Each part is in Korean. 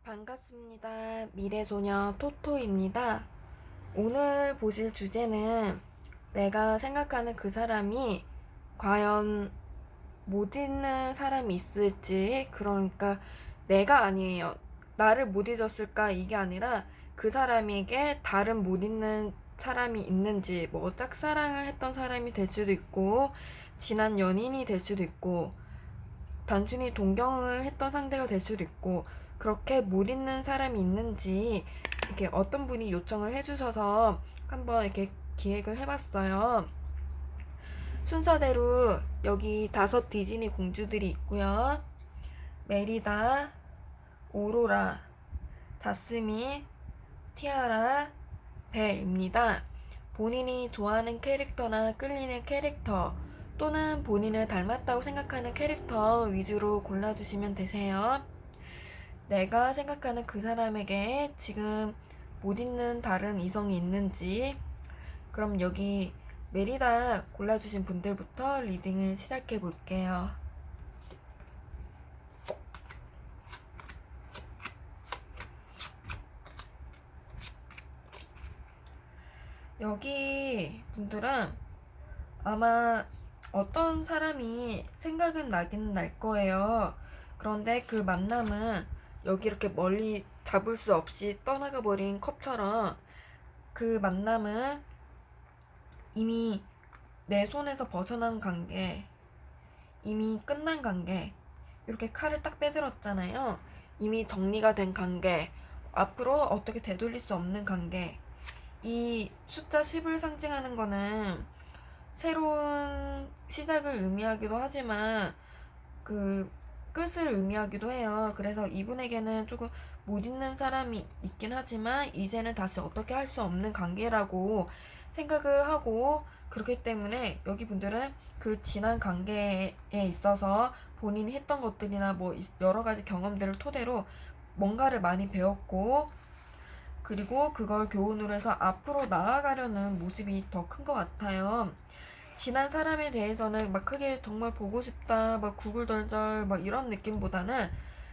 반갑습니다. 미래소녀 토토입니다. 오늘 보실 주제는 내가 생각하는 그 사람이 과연 못 잊는 사람이 있을지, 그러니까 내가 아니에요. 나를 못 잊었을까? 이게 아니라 그 사람에게 다른 못 잊는 사람이 있는지, 뭐 짝사랑을 했던 사람이 될 수도 있고, 지난 연인이 될 수도 있고, 단순히 동경을 했던 상대가 될 수도 있고, 그렇게 못 잊는 사람이 있는지 이렇게 어떤 분이 요청을 해주셔서 한번 이렇게 기획을 해봤어요. 순서대로 여기 5 디즈니 공주들이 있고요. 메리다, 오로라, 자스민, 티아라, 벨입니다. 본인이 좋아하는 캐릭터나 끌리는 캐릭터 또는 본인을 닮았다고 생각하는 캐릭터 위주로 골라주시면 되세요. 내가 생각하는 그 사람에게 지금 못 잊는 다른 이성이 있는지. 그럼 여기 메리다 골라주신 분들부터 리딩을 시작해 볼게요. 여기 분들은 아마 어떤 사람이 생각은 나긴 날 거예요. 그런데 그 만남은 여기 이렇게 멀리 잡을 수 없이 떠나가 버린 컵처럼 그 만남은 이미 내 손에서 벗어난 관계, 이미 끝난 관계, 이렇게 칼을 딱 빼들었잖아요. 이미 정리가 된 관계, 앞으로 어떻게 되돌릴 수 없는 관계. 이 숫자 10을 상징하는 거는 새로운 시작을 의미하기도 하지만 그 끝을 의미하기도 해요. 그래서 이분에게는 조금 못 잊는 사람이 있긴 하지만 이제는 다시 어떻게 할 수 없는 관계라고 생각을 하고, 그렇기 때문에 여기 분들은 그 지난 관계에 있어서 본인이 했던 것들이나 뭐 여러 가지 경험들을 토대로 뭔가를 많이 배웠고, 그리고 그걸 교훈으로 해서 앞으로 나아가려는 모습이 더 큰 것 같아요. 지난 사람에 대해서는 막 크게 정말 보고 싶다, 막 구글덜덜 막 이런 느낌보다는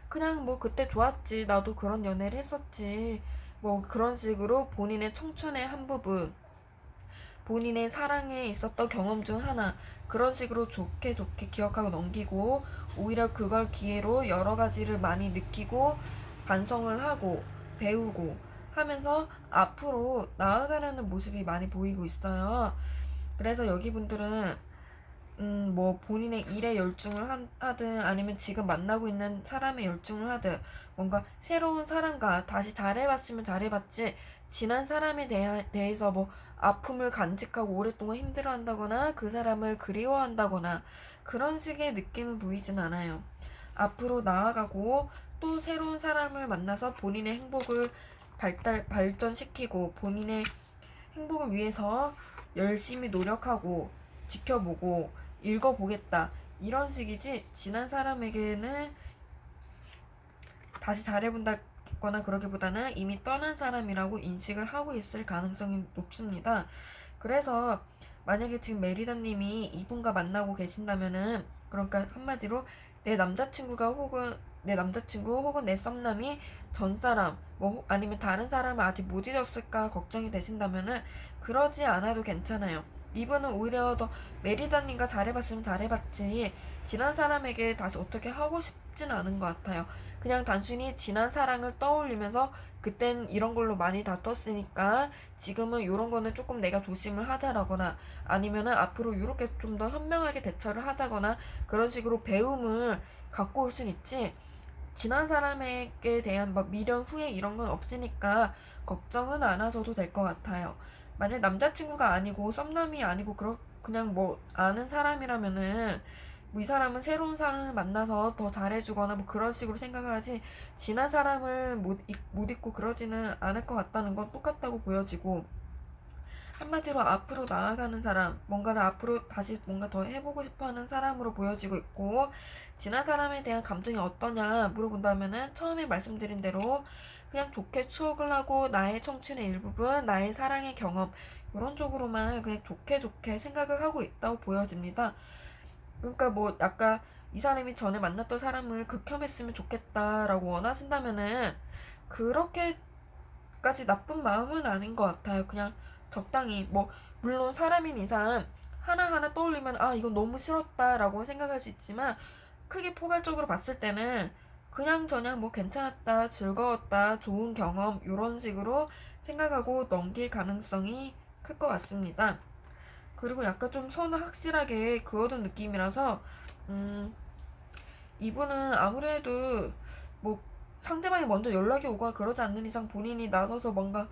그냥 뭐 그때 좋았지, 나도 그런 연애를 했었지, 뭐 그런 식으로 본인의 청춘의 한 부분, 본인의 사랑에 있었던 경험 중 하나, 그런 식으로 좋게 좋게 기억하고 넘기고, 오히려 그걸 기회로 여러 가지를 많이 느끼고 반성을 하고 배우고 하면서 앞으로 나아가려는 모습이 많이 보이고 있어요. 그래서 여기 분들은 뭐 본인의 일에 열중을 하든 아니면 지금 만나고 있는 사람에 열중을 하든 뭔가 새로운 사람과 다시 잘해봤으면 잘해봤지, 지난 사람에 대해서 뭐 아픔을 간직하고 오랫동안 힘들어한다거나 그 사람을 그리워한다거나 그런 식의 느낌은 보이진 않아요. 앞으로 나아가고 또 새로운 사람을 만나서 본인의 행복을 발전시키고 본인의 행복을 위해서 열심히 노력하고 지켜보고 읽어보겠다, 이런 식이지, 지난 사람에게는 다시 잘해본다거나 그러기보다는 이미 떠난 사람이라고 인식을 하고 있을 가능성이 높습니다. 그래서 만약에 지금 메리다님이 이분과 만나고 계신다면은, 그러니까 한마디로 내 남자친구가 혹은 내 남자친구 혹은 내 썸남이 전 사람 뭐 아니면 다른 사람을 아직 못 잊었을까 걱정이 되신다면은 그러지 않아도 괜찮아요. 이분은 오히려 더 메리다님과 잘해봤으면 잘해봤지 지난 사람에게 다시 어떻게 하고 싶진 않은 것 같아요. 그냥 단순히 지난 사랑을 떠올리면서 그땐 이런 걸로 많이 다퉜으니까 지금은 이런 거는 조금 내가 조심을 하자라거나 아니면은 앞으로 이렇게 좀 더 현명하게 대처를 하자거나 그런 식으로 배움을 갖고 올 순 있지, 지난 사람에게 대한 막 미련 후회 이런 건 없으니까 걱정은 안 하셔도 될 것 같아요. 만약 남자친구가 아니고 썸남이 아니고 그냥 뭐 아는 사람이라면은 뭐 이 사람은 새로운 사람을 만나서 더 잘해주거나 뭐 그런 식으로 생각을 하지, 지난 사람을 못 잊고 그러지는 않을 것 같다는 건 똑같다고 보여지고, 한마디로 앞으로 나아가는 사람, 뭔가를 앞으로 다시 뭔가 더 해보고 싶어하는 사람으로 보여지고 있고, 지난 사람에 대한 감정이 어떠냐 물어본다면은 처음에 말씀드린 대로 그냥 좋게 추억을 하고 나의 청춘의 일부분, 나의 사랑의 경험 이런 쪽으로만 그냥 좋게 좋게 생각을 하고 있다고 보여집니다. 그러니까 뭐 약간 이 사람이 전에 만났던 사람을 극혐했으면 좋겠다라고 원하신다면은 그렇게까지 나쁜 마음은 아닌 것 같아요. 그냥 적당히 뭐 물론 사람인 이상 하나하나 떠올리면 아 이건 너무 싫었다라고 생각할 수 있지만 크게 포괄적으로 봤을 때는 그냥저냥 뭐 괜찮았다, 즐거웠다, 좋은 경험 이런 식으로 생각하고 넘길 가능성이 클 것 같습니다. 그리고 약간 좀 선을 확실하게 그어둔 느낌이라서 이분은 아무래도 뭐 상대방이 먼저 연락이 오거나 그러지 않는 이상 본인이 나서서 뭔가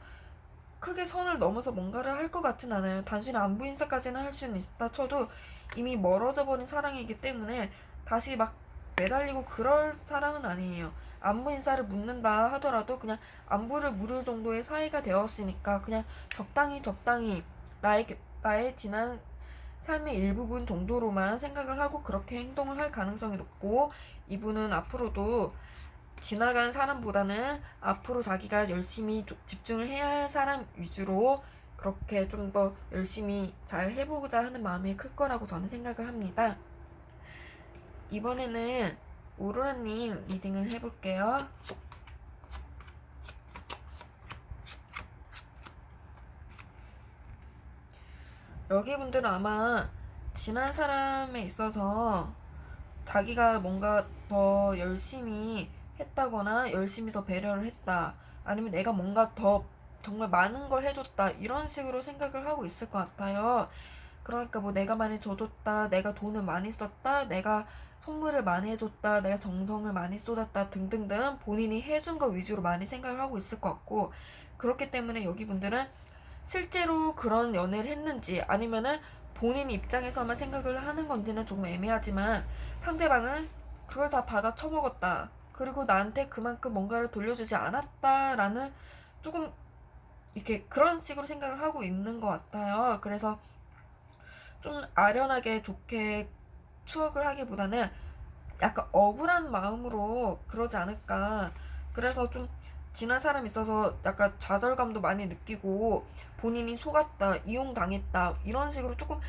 크게 선을 넘어서 뭔가를 할 것 같진 않아요. 단순히 안부 인사까지는 할 수는 있다 쳐도 이미 멀어져 버린 사랑이기 때문에 다시 막 매달리고 그럴 사람은 아니에요. 안부 인사를 묻는다 하더라도 그냥 안부를 물을 정도의 사이가 되었으니까 그냥 적당히 나의 지난 삶의 일부분 정도로만 생각을 하고 그렇게 행동을 할 가능성이 높고 이분은 앞으로도 지나간 사람보다는 앞으로 자기가 열심히 집중을 해야 할 사람 위주로 그렇게 좀 더 열심히 잘 해보고자 하는 마음이 클 거라고 저는 생각을 합니다. 이번에는 오로라님 리딩을 해볼게요. 여기 분들은 아마 지난 사람에 있어서 자기가 뭔가 더 열심히 했다거나 열심히 더 배려를 했다 아니면 내가 뭔가 더 정말 많은 걸 해줬다 이런 식으로 생각을 하고 있을 것 같아요. 그러니까 뭐 내가 많이 줘줬다, 내가 돈을 많이 썼다, 내가 선물을 많이 해줬다, 내가 정성을 많이 쏟았다 등등등 본인이 해준 거 위주로 많이 생각을 하고 있을 것 같고 그렇기 때문에 여기 분들은 실제로 그런 연애를 했는지 아니면은 본인 입장에서만 생각을 하는 건지는 조금 애매하지만 상대방은 그걸 다 받아 처먹었다. 그리고 나한테 그만큼 뭔가를 돌려주지 않았다라는 조금 이렇게 그런 식으로 생각을 하고 있는 것 같아요. 그래서 좀 아련하게 좋게 추억을 하기보다는 약간 억울한 마음으로 그러지 않을까. 그래서 좀 지난 사람이 있어서 약간 좌절감도 많이 느끼고 본인이 속았다, 이용당했다 이런 식으로 조금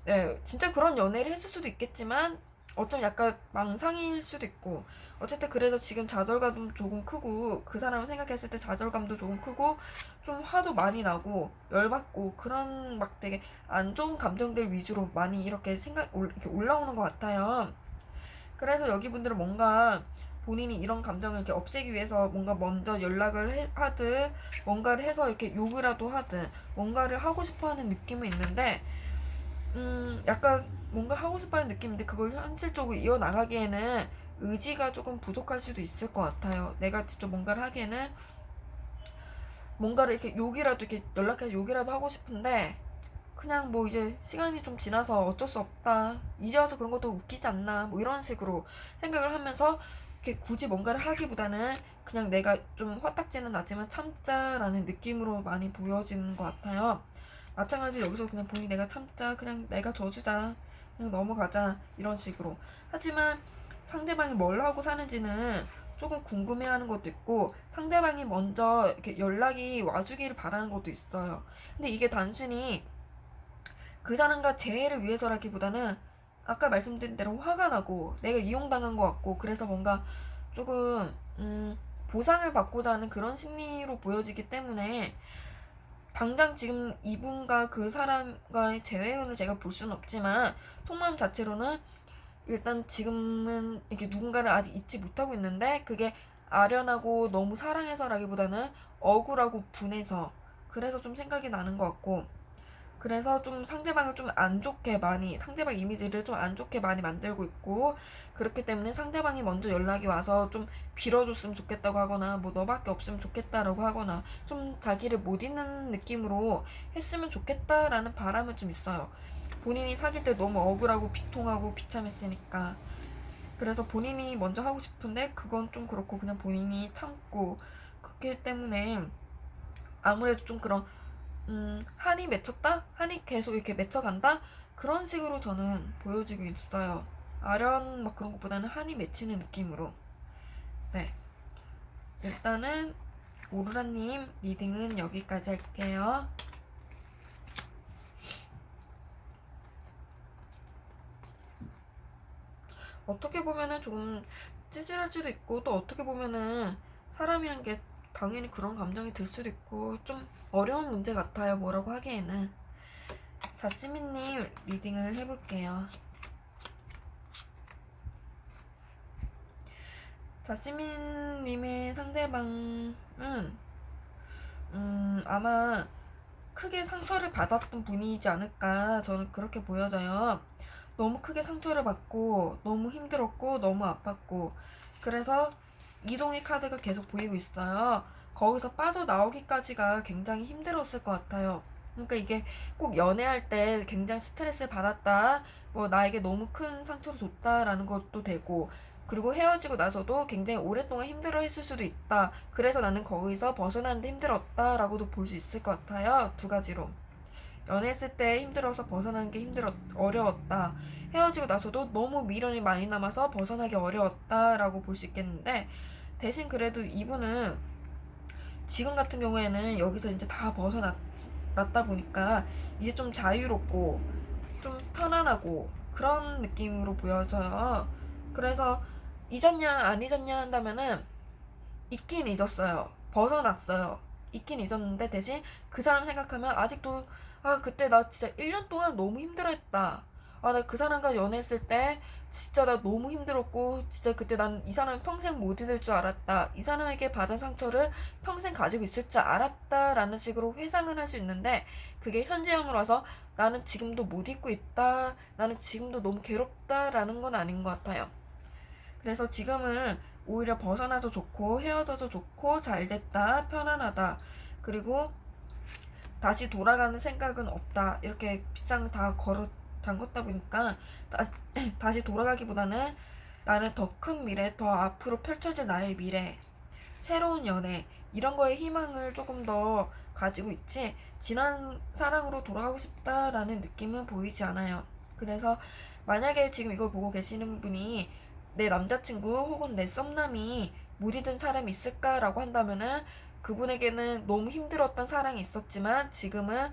네, 진짜 그런 연애를 했을 수도 있겠지만 어쩜 약간 망상일 수도 있고 어쨌든 그래서 지금 좌절감도 조금 크고 그 사람을 생각했을 때 좌절감도 조금 크고 좀 화도 많이 나고 열받고 그런 막 되게 안 좋은 감정들 위주로 많이 이렇게 이렇게 올라오는 것 같아요. 그래서 여기 분들은 뭔가 본인이 이런 감정을 이렇게 없애기 위해서 뭔가 먼저 하든 뭔가를 해서 이렇게 욕이라도 하든 뭔가를 하고 싶어 하는 느낌은 있는데 약간 뭔가 하고 싶어 하는 느낌인데 그걸 현실적으로 이어나가기에는 의지가 조금 부족할 수도 있을 것 같아요. 내가 직접 뭔가를 하기에는 뭔가를 이렇게 욕이라도 이렇게 연락해서 욕이라도 하고 싶은데 그냥 뭐 이제 시간이 좀 지나서 어쩔 수 없다. 이제 와서 그런 것도 웃기지 않나. 뭐 이런 식으로 생각을 하면서 이렇게 굳이 뭔가를 하기보다는 그냥 내가 좀 화딱지는 나지만 참자라는 느낌으로 많이 보여지는 것 같아요. 마찬가지로 여기서 그냥 본인이 내가 참자, 그냥 내가 져주자, 그냥 넘어가자 이런 식으로. 하지만 상대방이 뭘 하고 사는지는 조금 궁금해하는 것도 있고 상대방이 먼저 이렇게 연락이 와주기를 바라는 것도 있어요. 근데 이게 단순히 그 사람과 재회를 위해서라기보다는 아까 말씀드린 대로 화가 나고 내가 이용당한 것 같고 그래서 뭔가 조금 보상을 받고자 하는 그런 심리로 보여지기 때문에 당장 지금 이분과 그 사람과의 재회를 제가 볼 수는 없지만 속마음 자체로는 일단 지금은 이렇게 누군가를 아직 잊지 못하고 있는데 그게 아련하고 너무 사랑해서라기보다는 억울하고 분해서 그래서 좀 생각이 나는 것 같고 그래서 좀 상대방을 좀 안 좋게 많이 상대방 이미지를 좀 안 좋게 많이 만들고 있고 그렇기 때문에 상대방이 먼저 연락이 와서 좀 빌어줬으면 좋겠다고 하거나 뭐 너밖에 없으면 좋겠다라고 하거나 좀 자기를 못 잊는 느낌으로 했으면 좋겠다라는 바람은 좀 있어요. 본인이 사귈 때 너무 억울하고 비통하고 비참했으니까 그래서 본인이 먼저 하고 싶은데 그건 좀 그렇고 그냥 본인이 참고 그렇기 때문에 아무래도 좀 그런 한이 맺혔다? 한이 계속 이렇게 맺혀간다? 그런 식으로 저는 보여지고 있어요. 아련 막 그런 것보다는 한이 맺히는 느낌으로. 네. 일단은 오로라님 리딩은 여기까지 할게요. 어떻게 보면은 좀 찌질할 수도 있고, 또 어떻게 보면은 사람이란 게 당연히 그런 감정이 들 수도 있고, 좀 어려운 문제 같아요, 뭐라고 하기에는. 자, 시민님 리딩을 해볼게요. 자, 시민님의 상대방은 아마 크게 상처를 받았던 분이지 않을까, 저는 그렇게 보여져요. 너무 크게 상처를 받고 너무 힘들었고 너무 아팠고, 그래서 이동의 카드가 계속 보이고 있어요. 거기서 빠져나오기까지가 굉장히 힘들었을 것 같아요. 그러니까 이게 꼭 연애할 때 굉장히 스트레스를 받았다, 뭐 나에게 너무 큰 상처를 줬다라는 것도 되고, 그리고 헤어지고 나서도 굉장히 오랫동안 힘들어 했을 수도 있다. 그래서 나는 거기서 벗어나는데 힘들었다라고도 볼 수 있을 것 같아요. 두 가지로. 연애했을 때 힘들어서 벗어나는 게 어려웠다. 헤어지고 나서도 너무 미련이 많이 남아서 벗어나기 어려웠다라고 볼 수 있겠는데, 대신 그래도 이분은 지금 같은 경우에는 여기서 이제 다 벗어났다 보니까 이제 좀 자유롭고 좀 편안하고 그런 느낌으로 보여져요. 그래서 잊었냐 안 잊었냐 한다면은 잊긴 잊었어요. 벗어났어요. 잊긴 잊었는데 대신 그 사람 생각하면 아직도, 아 그때 나 진짜 1년 동안 너무 힘들어했다. 아 나 그 사람과 연애했을 때 진짜 나 너무 힘들었고, 진짜 그때 난 이 사람 평생 못 잊을 줄 알았다. 이 사람에게 받은 상처를 평생 가지고 있을 줄 알았다 라는 식으로 회상을 할 수 있는데, 그게 현재형으로 와서 나는 지금도 못 잊고 있다, 나는 지금도 너무 괴롭다 라는 건 아닌 것 같아요. 그래서 지금은 오히려 벗어나서 좋고 헤어져서 좋고 잘됐다, 편안하다, 그리고 다시 돌아가는 생각은 없다, 이렇게 빗장을 다 걸어 잠궜다 보니까 다시 돌아가기보다는 나는 더 큰 미래, 더 앞으로 펼쳐질 나의 미래, 새로운 연애, 이런 거에 희망을 조금 더 가지고 있지, 지난 사랑으로 돌아가고 싶다라는 느낌은 보이지 않아요. 그래서 만약에 지금 이걸 보고 계시는 분이 내 남자친구 혹은 내 썸남이 못 잊은 사람이 있을까라고 한다면은, 그분에게는 너무 힘들었던 사랑이 있었지만 지금은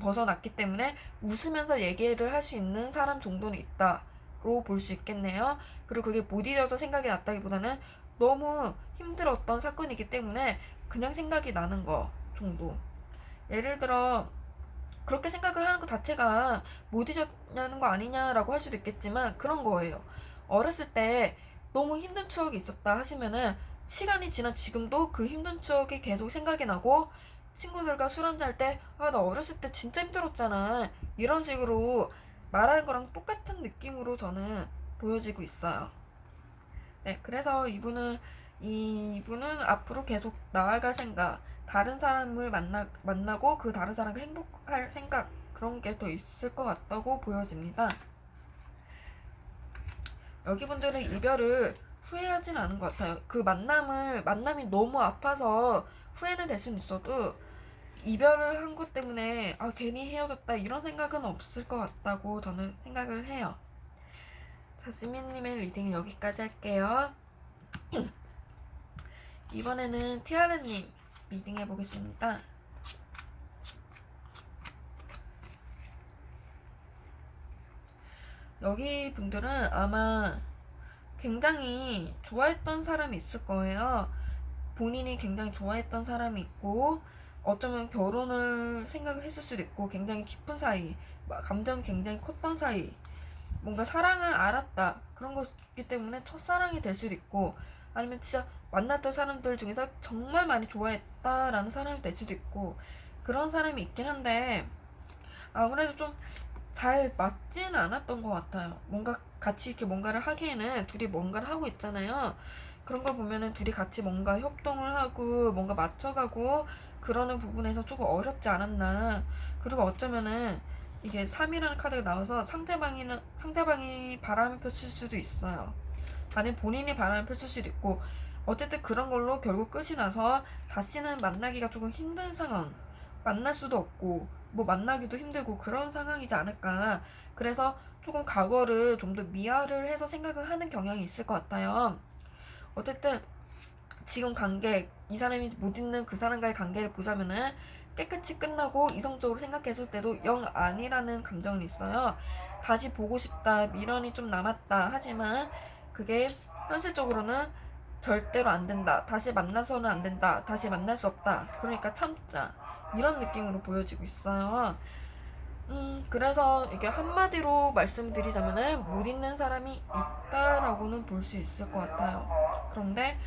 벗어났기 때문에 웃으면서 얘기를 할 수 있는 사람 정도는 있다로 볼 수 있겠네요. 그리고 그게 못 잊어서 생각이 났다기보다는 너무 힘들었던 사건이기 때문에 그냥 생각이 나는 거 정도. 예를 들어 그렇게 생각을 하는 것 자체가 못 잊었냐는 거 아니냐라고 할 수도 있겠지만, 그런 거예요. 어렸을 때 너무 힘든 추억이 있었다 하시면은 시간이 지난 지금도 그 힘든 추억이 계속 생각이 나고, 친구들과 술 한잔 할 때 아 나 어렸을 때 진짜 힘들었잖아, 이런 식으로 말하는 거랑 똑같은 느낌으로 저는 보여지고 있어요. 네, 그래서 이분은 앞으로 계속 나아갈 생각, 다른 사람을 만나고 그 다른 사람과 행복할 생각, 그런 게 더 있을 것 같다고 보여집니다. 여기 분들은 이별을 후회하진 않은 것 같아요. 그 만남이 너무 아파서 후회는 될 수는 있어도, 이별을 한 것 때문에 아 괜히 헤어졌다 이런 생각은 없을 것 같다고 저는 생각을 해요. 자, 시민님의 리딩은 여기까지 할게요. 이번에는 티아라님 리딩 해보겠습니다. 여기 분들은 아마 굉장히 좋아했던 사람이 있을 거예요. 본인이 굉장히 좋아했던 사람이 있고, 어쩌면 결혼을 생각을 했을 수도 있고, 굉장히 깊은 사이, 감정이 굉장히 컸던 사이, 뭔가 사랑을 알았다, 그런 거기 때문에 첫사랑이 될 수도 있고, 아니면 진짜 만났던 사람들 중에서 정말 많이 좋아했다라는 사람이 될 수도 있고, 그런 사람이 있긴 한데 아무래도 좀 잘 맞지는 않았던 것 같아요. 뭔가 같이 이렇게 뭔가를 하기에는, 둘이 뭔가를 하고 있잖아요. 그런 걸 보면은 둘이 같이 뭔가 협동을 하고 뭔가 맞춰가고 그러는 부분에서 조금 어렵지 않았나. 그리고 어쩌면은 이게 3이라는 카드가 나와서 상대방이 바람을 폈을 수도 있어요. 아니면 본인이 바람을 폈을 수도 있고, 어쨌든 그런 걸로 결국 끝이 나서 다시는 만나기가 조금 힘든 상황, 만날 수도 없고 뭐 만나기도 힘들고 그런 상황이지 않을까. 그래서 조금 과거를 좀 더 미화를 해서 생각을 하는 경향이 있을 것 같아요. 어쨌든 지금 관계, 이 사람이 못 잊는 그 사람과의 관계를 보자면은 깨끗이 끝나고 이성적으로 생각했을 때도 영 아니라는 감정이 있어요. 다시 보고 싶다, 미련이 좀 남았다 하지만 그게 현실적으로는 절대로 안 된다, 다시 만나서는 안 된다, 다시 만날 수 없다, 그러니까 참자, 이런 느낌으로 보여지고 있어요. 그래서 이게 한마디로 말씀드리자면은 못 잊는 사람이 있다라고는 볼 수 있을 것 같아요. 그런데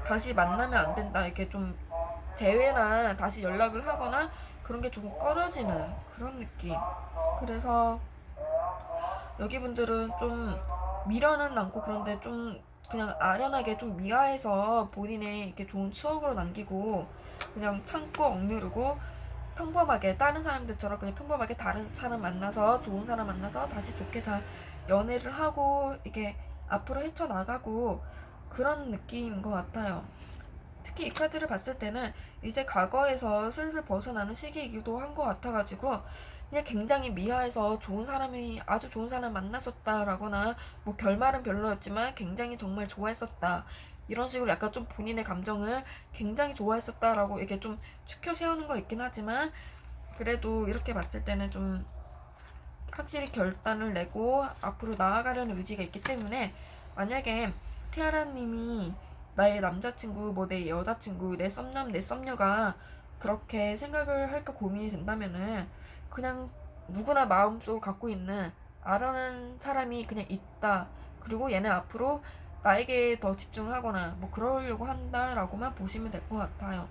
다시 만나면 안 된다, 이렇게 좀 재회나 다시 연락을 하거나 그런 게 조금 꺼려지는 그런 느낌. 그래서 여기 분들은 좀 미련은 남고, 그런데 좀 그냥 아련하게 좀 미화해서 본인의 이렇게 좋은 추억으로 남기고 그냥 참고 억누르고 평범하게 다른 사람들처럼 그냥 평범하게 다른 사람 만나서 좋은 사람 만나서 다시 좋게 잘 연애를 하고 이게 앞으로 헤쳐나가고 그런 느낌인 것 같아요. 특히 이 카드를 봤을 때는 이제 과거에서 슬슬 벗어나는 시기이기도 한 것 같아가지고 그냥 굉장히 미화해서 좋은 사람이 아주 좋은 사람 만났었다라거나 뭐 결말은 별로였지만 굉장히 정말 좋아했었다, 이런 식으로 약간 좀 본인의 감정을 굉장히 좋아했었다라고 이게 좀 추켜 세우는 거 있긴 하지만 그래도 이렇게 봤을 때는 좀 확실히 결단을 내고 앞으로 나아가려는 의지가 있기 때문에 만약에 티아라님이 나의 남자친구, 뭐 내 여자친구, 내 썸남, 내 썸녀가 그렇게 생각을 할까 고민이 된다면은 그냥 누구나 마음속으로 갖고 있는 아련한 사람이 그냥 있다. 그리고 얘는 앞으로 나에게 더 집중하거나 뭐 그러려고 한다라고만 보시면 될 것 같아요.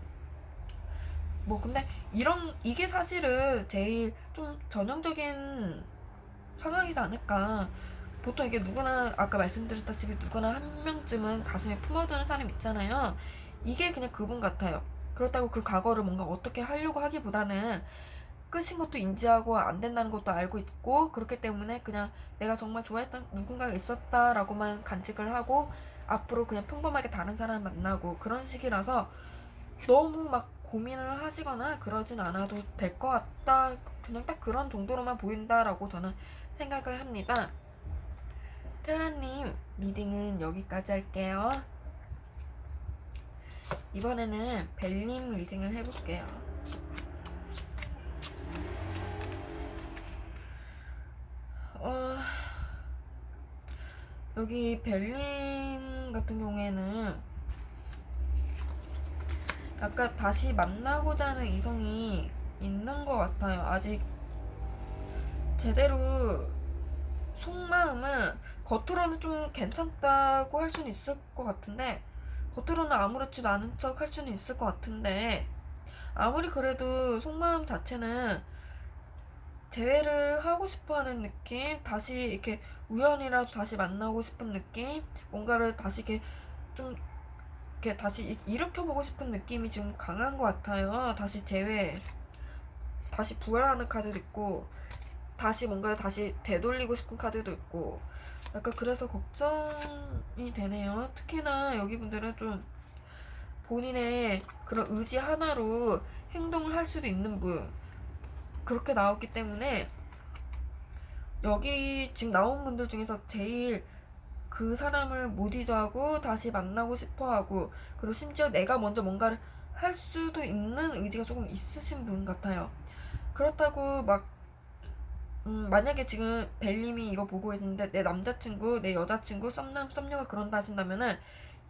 뭐 근데 이게 사실은 제일 좀 전형적인 상황이지 않을까. 보통 이게 누구나 아까 말씀드렸다시피 누구나 한 명쯤은 가슴에 품어두는 사람 있잖아요. 이게 그냥 그분 같아요. 그렇다고 그 과거를 뭔가 어떻게 하려고 하기보다는 끝인 것도 인지하고 안 된다는 것도 알고 있고, 그렇기 때문에 그냥 내가 정말 좋아했던 누군가가 있었다라고만 간직을 하고 앞으로 그냥 평범하게 다른 사람 만나고 그런 식이라서 너무 막 고민을 하시거나 그러진 않아도 될 것 같다, 그냥 딱 그런 정도로만 보인다라고 저는 생각을 합니다. 테라님 리딩은 여기까지 할게요. 이번에는 벨님 리딩을 해볼게요. 여기 벨님 같은 경우에는 약간 다시 만나고자 하는 이성이 있는 것 같아요. 아직 제대로 속마음은 겉으로는 좀 괜찮다고 할 수는 있을 것 같은데, 겉으로는 아무렇지도 않은 척 할 수는 있을 것 같은데, 아무리 그래도 속마음 자체는 재회를 하고 싶어 하는 느낌, 다시 이렇게 우연이라도 다시 만나고 싶은 느낌, 뭔가를 다시 이렇게 좀 이렇게 다시 일으켜보고 싶은 느낌이 지금 강한 것 같아요. 다시 재회, 다시 부활하는 카드도 있고, 다시 뭔가를 다시 되돌리고 싶은 카드도 있고, 약간 그래서 걱정이 되네요. 특히나 여기 분들은 좀 본인의 그런 의지 하나로 행동을 할 수도 있는 분, 그렇게 나왔기 때문에 여기 지금 나온 분들 중에서 제일 그 사람을 못 잊어하고 다시 만나고 싶어하고, 그리고 심지어 내가 먼저 뭔가를 할 수도 있는 의지가 조금 있으신 분 같아요. 그렇다고 막 만약에 지금 벨님이 이거 보고 계시는데 내 남자친구, 내 여자친구, 썸남, 썸녀가 그런다 하신다면은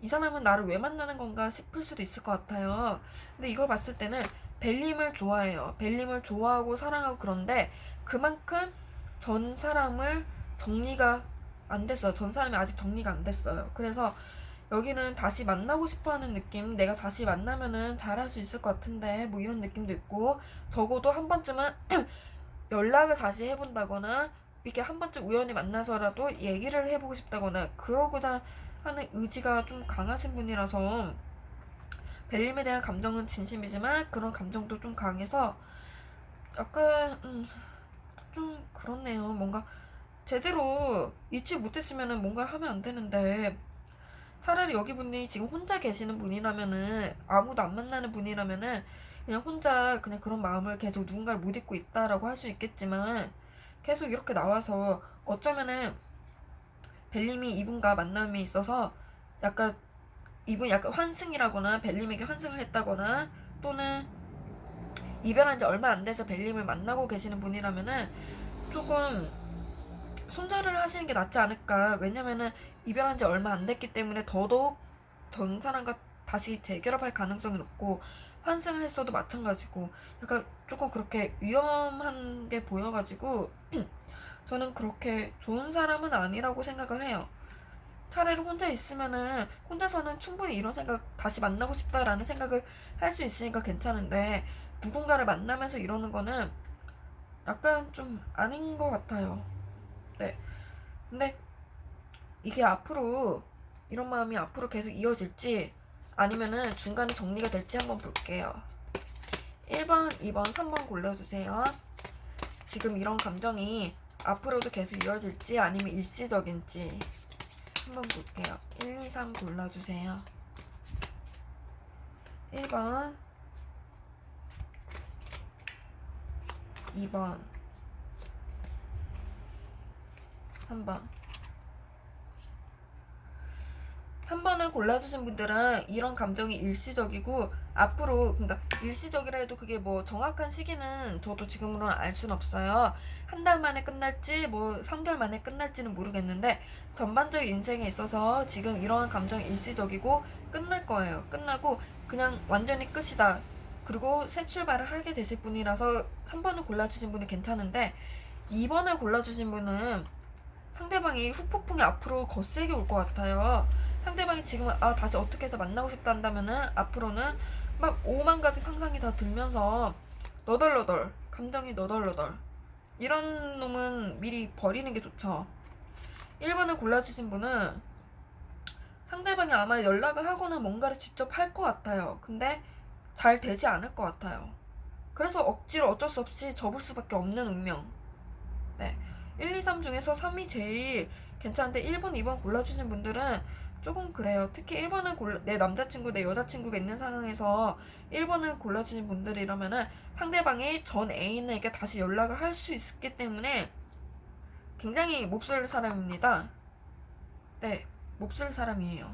이 사람은 나를 왜 만나는 건가 싶을 수도 있을 것 같아요. 근데 이걸 봤을 때는 벨님을 좋아해요. 벨님을 좋아하고 사랑하고, 그런데 그만큼 전 사람을 정리가 안 됐어요. 전 사람이 아직 정리가 안 됐어요. 그래서 여기는 다시 만나고 싶어 하는 느낌, 내가 다시 만나면은 잘할 수 있을 것 같은데 뭐 이런 느낌도 있고, 적어도 한 번쯤은 연락을 다시 해본다거나 이렇게 한 번쯤 우연히 만나서라도 얘기를 해보고 싶다거나 그러고자 하는 의지가 좀 강하신 분이라서 벨림에 대한 감정은 진심이지만 그런 감정도 좀 강해서 약간 좀 그렇네요. 뭔가 제대로 잊지 못했으면은 뭔가를 하면 안 되는데, 차라리 여기 분이 지금 혼자 계시는 분이라면은, 아무도 안 만나는 분이라면은 그냥 혼자 그냥 그런 마음을 계속 누군가를 못 잊고 있다라고 할 수 있겠지만, 계속 이렇게 나와서 어쩌면은 벨님이 이분과 만남이 있어서 약간 이분이 약간 환승이라거나 벨님에게 환승을 했다거나, 또는 이별한 지 얼마 안 돼서 벨님을 만나고 계시는 분이라면은 조금 손절을 하시는 게 낫지 않을까. 왜냐면은 이별한 지 얼마 안 됐기 때문에 더더욱 전 사람과 다시 재결합할 가능성이 높고, 환승을 했어도 마찬가지고, 약간 조금 그렇게 위험한 게 보여가지고 저는 그렇게 좋은 사람은 아니라고 생각을 해요. 차라리 혼자 있으면은, 혼자서는 충분히 이런 생각, 다시 만나고 싶다라는 생각을 할 수 있으니까 괜찮은데, 누군가를 만나면서 이러는 거는 약간 좀 아닌 것 같아요. 네. 근데 이게 앞으로, 이런 마음이 앞으로 계속 이어질지 아니면은 중간에 정리가 될지 한번 볼게요. 1번, 2번, 3번 골라주세요. 지금 이런 감정이 앞으로도 계속 이어질지 아니면 일시적인지 한번 볼게요. 1, 2, 3 골라주세요. 1번, 2번, 3번. 3번을 골라주신 분들은 이런 감정이 일시적이고, 앞으로, 그러니까 일시적이라 해도 그게 뭐 정확한 시기는 저도 지금으로는 알 순 없어요. 한 달 만에 끝날지 뭐 3개월 만에 끝날지는 모르겠는데, 전반적인 인생에 있어서 지금 이러한 감정이 일시적이고 끝날 거예요. 끝나고 그냥 완전히 끝이다, 그리고 새 출발을 하게 되실 분이라서 3번을 골라주신 분은 괜찮은데, 2번을 골라주신 분은 상대방이 후폭풍이 앞으로 거세게 올 것 같아요. 상대방이 지금은 다시 어떻게 해서 만나고 싶다 한다면은, 앞으로는 막 5만 가지 상상이 다 들면서 너덜너덜, 감정이 너덜너덜, 이런 놈은 미리 버리는 게 좋죠. 1번을 골라주신 분은 상대방이 아마 연락을 하거나 뭔가를 직접 할 것 같아요. 근데 잘 되지 않을 것 같아요. 그래서 억지로 어쩔 수 없이 접을 수밖에 없는 운명. 네. 1, 2, 3 중에서 3이 제일 괜찮은데, 1번, 2번 골라주신 분들은 조금 그래요. 특히 1번을 내 남자친구, 내 여자친구가 있는 상황에서 1번을 골라주신 분들이라면은 상대방이 전 애인에게 다시 연락을 할 수 있기 때문에 굉장히 몹쓸 사람입니다. 네, 몹쓸 사람이에요.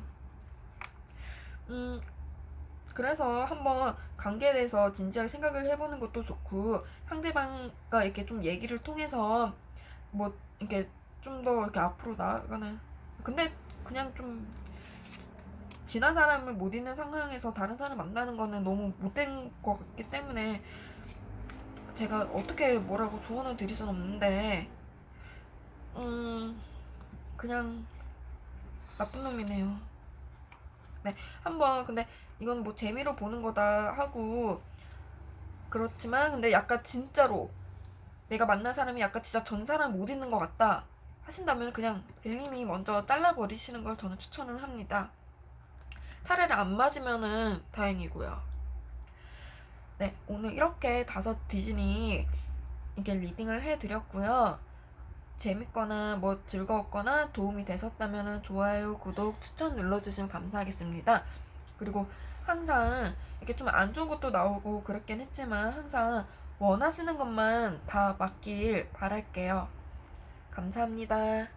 그래서 한번 관계에 대해서 진지하게 생각을 해보는 것도 좋고, 상대방과 이렇게 좀 얘기를 통해서 뭐 이렇게 좀 더 이렇게 앞으로 나아가는. 근데 그냥 좀 지난 사람을 못 잊는 상황에서 다른 사람 만나는 거는 너무 못된 것 같기 때문에 제가 어떻게 뭐라고 조언을 드릴 수는 없는데, 그냥 나쁜 놈이네요. 네, 한번, 근데 이건 뭐 재미로 보는 거다 하고 그렇지만, 근데 약간 진짜로 내가 만난 사람이 약간 진짜 전 사람 못 잊는 것 같다 하신다면 그냥 벨님이 먼저 잘라버리시는 걸 저는 추천을 합니다. 차라리 안 맞으면은 다행이고요. 네, 오늘 이렇게 5 디즈니 이렇게 리딩을 해드렸고요. 재밌거나 뭐 즐거웠거나 도움이 되셨다면 좋아요, 구독, 추천 눌러주시면 감사하겠습니다. 그리고 항상 이렇게 좀 안 좋은 것도 나오고 그렇긴 했지만, 항상 원하시는 것만 다 맞길 바랄게요. 감사합니다.